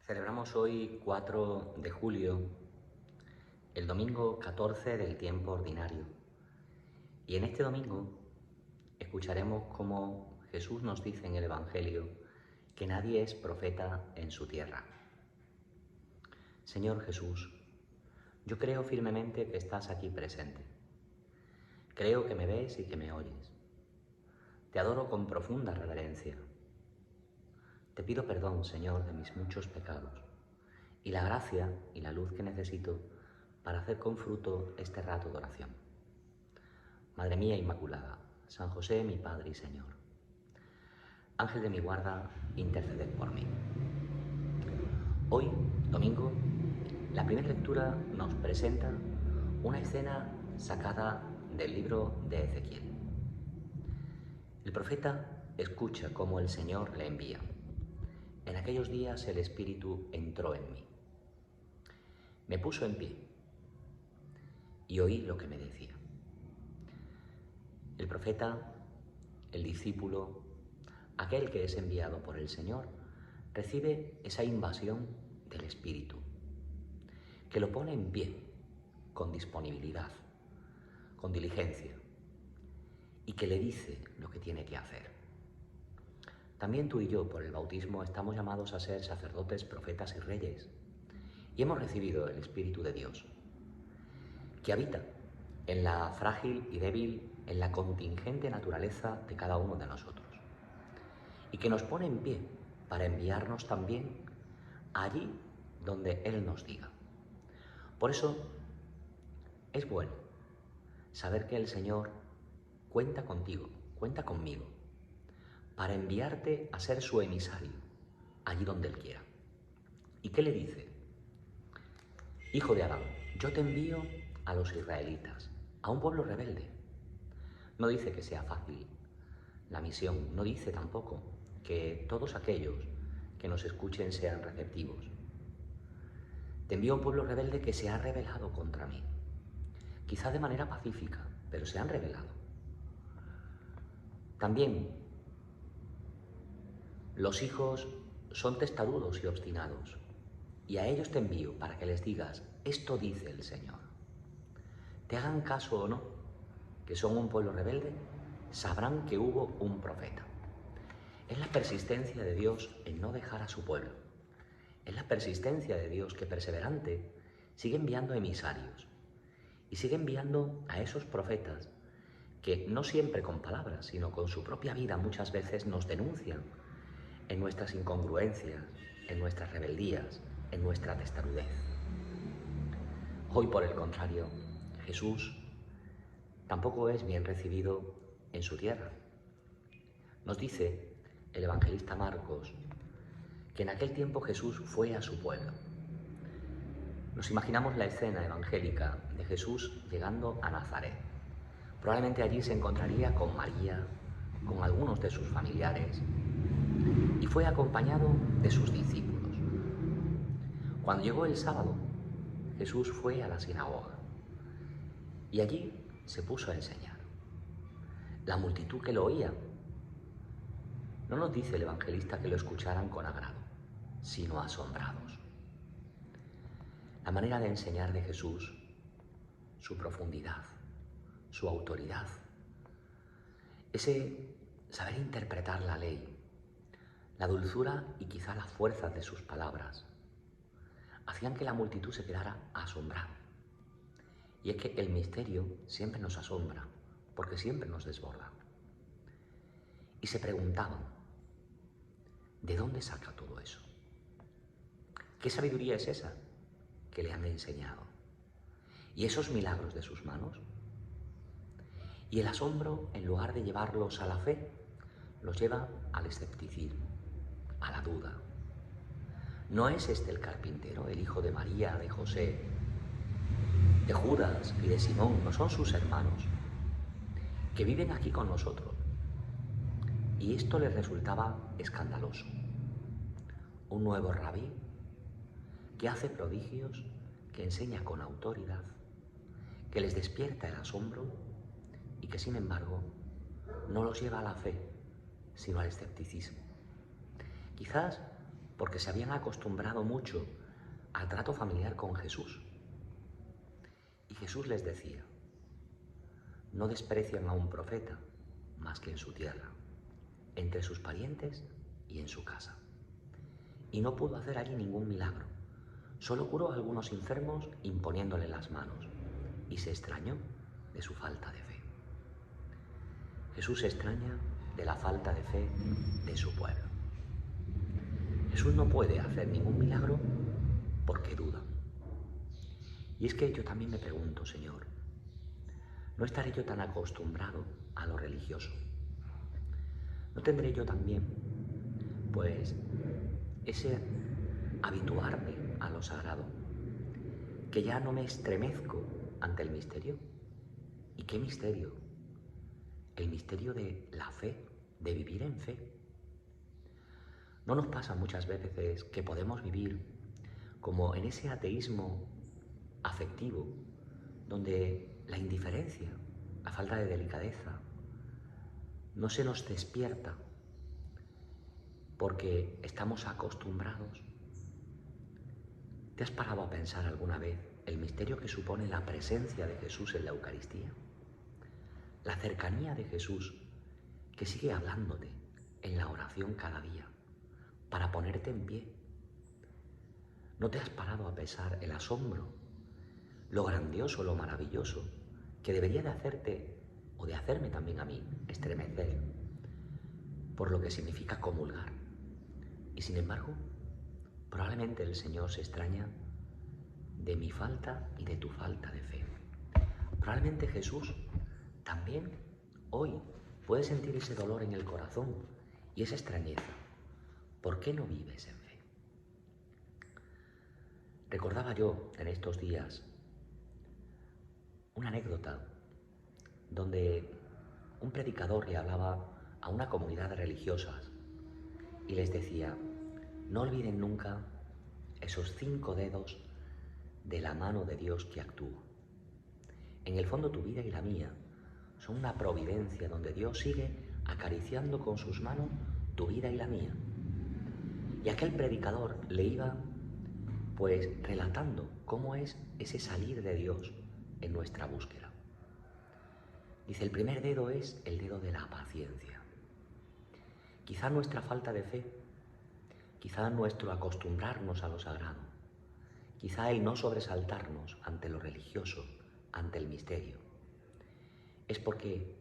Celebramos hoy 4 de julio, el domingo 14 del tiempo ordinario. Y en este domingo escucharemos cómo Jesús nos dice en el Evangelio que nadie es profeta en su tierra. Señor Jesús, yo creo firmemente que estás aquí presente. Creo que me ves y que me oyes. Te adoro con profunda reverencia. Te pido perdón, Señor, de mis muchos pecados y la gracia y la luz que necesito para hacer con fruto este rato de oración. Madre mía Inmaculada, San José, mi Padre y Señor, Ángel de mi guarda, interceded por mí. Hoy, domingo, la primera lectura nos presenta una escena sacada del libro de Ezequiel. El profeta escucha cómo el Señor le envía. En aquellos días el Espíritu entró en mí. Me puso en pie y oí lo que me decía. El profeta, el discípulo, aquel que es enviado por el Señor, recibe esa invasión del Espíritu, que lo pone en pie, con disponibilidad, con diligencia, y que le dice lo que tiene que hacer. También tú y yo, por el bautismo, estamos llamados a ser sacerdotes, profetas y reyes, y hemos recibido el Espíritu de Dios, que habita en la frágil y débil, en la contingente naturaleza de cada uno de nosotros, y que nos pone en pie para enviarnos también allí donde Él nos diga. Por eso es bueno saber que el Señor cuenta contigo, cuenta conmigo, para enviarte a ser su emisario, allí donde Él quiera. ¿Y qué le dice? Hijo de Adán, yo te envío a los israelitas, a un pueblo rebelde. No dice que sea fácil la misión, no dice tampoco que todos aquellos que nos escuchen sean receptivos. Te envío a un pueblo rebelde que se ha rebelado contra mí, quizá de manera pacífica, pero se han rebelado. También los hijos son testarudos y obstinados, y a ellos te envío para que les digas, esto dice el Señor. Te hagan caso o no, que son un pueblo rebelde, sabrán que hubo un profeta. Es la persistencia de Dios en no dejar a su pueblo. Es la persistencia de Dios que, perseverante, sigue enviando emisarios y sigue enviando a esos profetas que no siempre con palabras, sino con su propia vida muchas veces nos denuncian en nuestras incongruencias, en nuestras rebeldías, en nuestra testarudez. Hoy, por el contrario, Jesús tampoco es bien recibido en su tierra. Nos dice el evangelista Marcos que en aquel tiempo Jesús fue a su pueblo. Nos imaginamos la escena evangélica de Jesús llegando a Nazaret. Probablemente allí se encontraría con María, con algunos de sus familiares, y fue acompañado de sus discípulos. Cuando llegó el sábado, Jesús fue a la sinagoga y allí se puso a enseñar. La multitud que lo oía, no nos dice el evangelista que lo escucharan con agrado, sino asombrados. La manera de enseñar de Jesús, su profundidad, su autoridad, ese saber interpretar la ley, la dulzura y quizá la fuerza de sus palabras, hacían que la multitud se quedara asombrada. Y es que el misterio siempre nos asombra, porque siempre nos desborda. Y se preguntaban, ¿de dónde saca todo eso? ¿Qué sabiduría es esa que le han enseñado? ¿Y esos milagros de sus manos? Y el asombro, en lugar de llevarlos a la fe, los lleva al escepticismo, a la duda. ¿No es este el carpintero, el hijo de María, de José, de Judas y de Simón? ¿No son sus hermanos que viven aquí con nosotros? Y esto les resultaba escandaloso. Un nuevo rabí que hace prodigios, que enseña con autoridad, que les despierta el asombro y que, sin embargo, no los lleva a la fe, sino al escepticismo. Quizás porque se habían acostumbrado mucho al trato familiar con Jesús. Y Jesús les decía, no desprecian a un profeta más que en su tierra, entre sus parientes y en su casa. Y no pudo hacer allí ningún milagro, solo curó a algunos enfermos imponiéndole las manos, y se extrañó de su falta de fe. Jesús se extraña de la falta de fe de su pueblo. Jesús no puede hacer ningún milagro porque duda. Y es que yo también me pregunto, Señor, ¿no estaré yo tan acostumbrado a lo religioso? ¿No tendré yo también, pues, ese habituarme a lo sagrado, que ya no me estremezco ante el misterio? ¿Y qué misterio? El misterio de la fe, de vivir en fe. ¿No nos pasa muchas veces que podemos vivir como en ese ateísmo afectivo, donde la indiferencia, la falta de delicadeza, no se nos despierta porque estamos acostumbrados? ¿Te has parado a pensar alguna vez el misterio que supone la presencia de Jesús en la Eucaristía? La cercanía de Jesús que sigue hablándote en la oración cada día para ponerte en pie. ¿No te has parado a pensar el asombro, lo grandioso, lo maravilloso que debería de hacerte, o de hacerme también a mí, estremecer por lo que significa comulgar? Y sin embargo, probablemente el Señor se extraña de mi falta y de tu falta de fe. Probablemente Jesús también hoy puede sentir ese dolor en el corazón y esa extrañeza. ¿Por qué no vives en fe? Recordaba yo en estos días una anécdota donde un predicador le hablaba a una comunidad de religiosas y les decía, no olviden nunca esos 5 dedos de la mano de Dios que actúa. En el fondo tu vida y la mía son una providencia donde Dios sigue acariciando con sus manos tu vida y la mía. Y aquel predicador le iba pues relatando cómo es ese salir de Dios en nuestra búsqueda. Dice, el primer dedo es el dedo de la paciencia. Quizá nuestra falta de fe, quizá nuestro acostumbrarnos a lo sagrado, quizá el no sobresaltarnos ante lo religioso, ante el misterio, es porque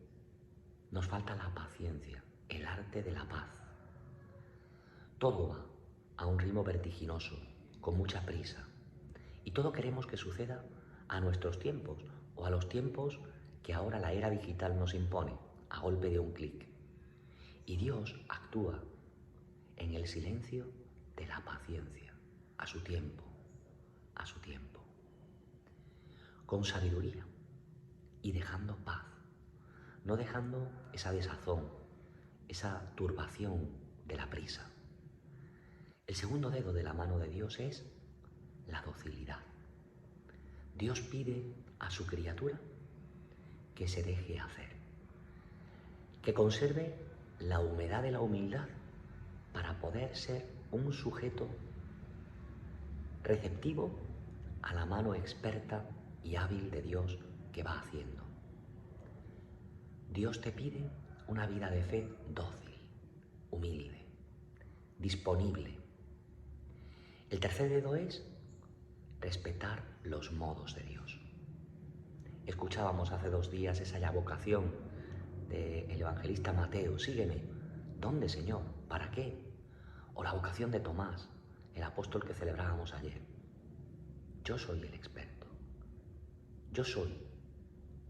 nos falta la paciencia, el arte de la paz. Todo va a un ritmo vertiginoso, con mucha prisa, y todo queremos que suceda a nuestros tiempos o a los tiempos que ahora la era digital nos impone, a golpe de un clic. Y Dios actúa en el silencio de la paciencia, a su tiempo, con sabiduría y dejando paz, no dejando esa desazón, esa turbación de la prisa. El segundo dedo de la mano de Dios es la docilidad. Dios pide a su criatura que se deje hacer, que conserve la humedad de la humildad para poder ser un sujeto receptivo a la mano experta y hábil de Dios que va haciendo. Dios te pide una vida de fe dócil, humilde, disponible. El tercer dedo es respetar los modos de Dios. Escuchábamos hace 2 días esa ya vocación del evangelista Mateo, sígueme. ¿Dónde, Señor? ¿Para qué? O la vocación de Tomás, el apóstol que celebrábamos ayer. Yo soy el experto. Yo soy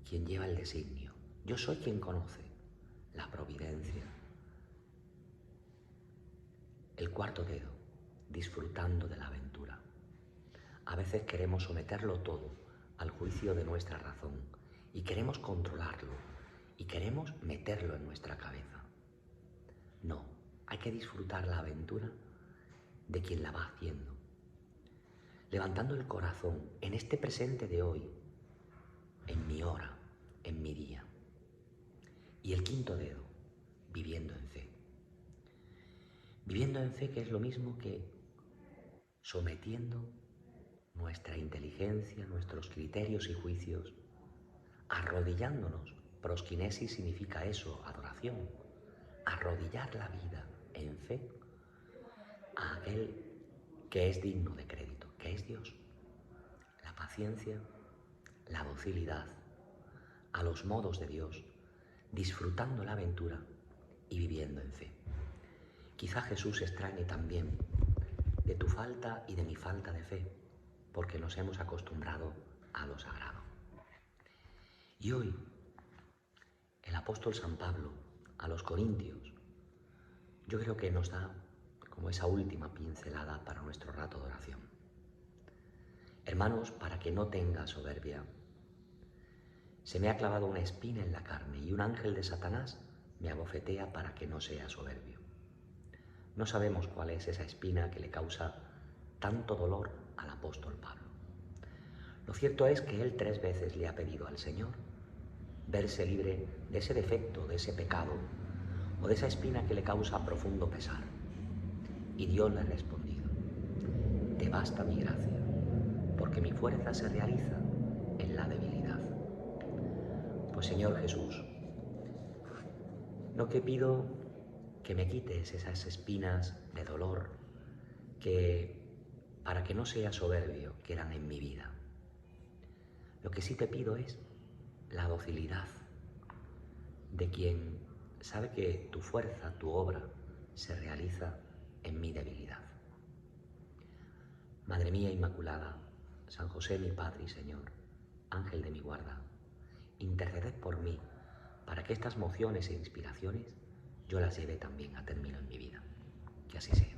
quien lleva el designio. Yo soy quien conoce la providencia. El cuarto dedo, disfrutando de la aventura. A veces queremos someterlo todo al juicio de nuestra razón y queremos controlarlo y queremos meterlo en nuestra cabeza. No, hay que disfrutar la aventura de quien la va haciendo, levantando el corazón en este presente de hoy, en mi hora, en mi día. Y el quinto dedo, viviendo en fe. Viviendo en fe, que es lo mismo que sometiendo nuestra inteligencia, nuestros criterios y juicios, arrodillándonos. Proskinesis significa eso, adoración, arrodillar la vida en fe a aquel que es digno de crédito, que es Dios. La paciencia, la docilidad, a los modos de Dios, disfrutando la aventura y viviendo en fe. Quizá Jesús extrañe también de tu falta y de mi falta de fe, porque nos hemos acostumbrado a lo sagrado. Y hoy, el apóstol San Pablo a los Corintios, yo creo que nos da como esa última pincelada para nuestro rato de oración. Hermanos, para que no tenga soberbia, se me ha clavado una espina en la carne y un ángel de Satanás me abofetea para que no sea soberbio. No sabemos cuál es esa espina que le causa tanto dolor al apóstol Pablo. Lo cierto es que él 3 veces le ha pedido al Señor verse libre de ese defecto, de ese pecado o de esa espina que le causa profundo pesar. Y Dios le ha respondido: te basta mi gracia, porque mi fuerza se realiza en la debilidad. Pues Señor Jesús, no te pido que me quites esas espinas de dolor para que no sea soberbio quedan en mi vida. Lo que sí te pido es la docilidad de quien sabe que tu fuerza, tu obra, se realiza en mi debilidad. Madre mía Inmaculada, San José mi Padre y Señor, Ángel de mi guarda, interceded por mí para que estas mociones e inspiraciones yo las lleve también a término en mi vida. Que así sea.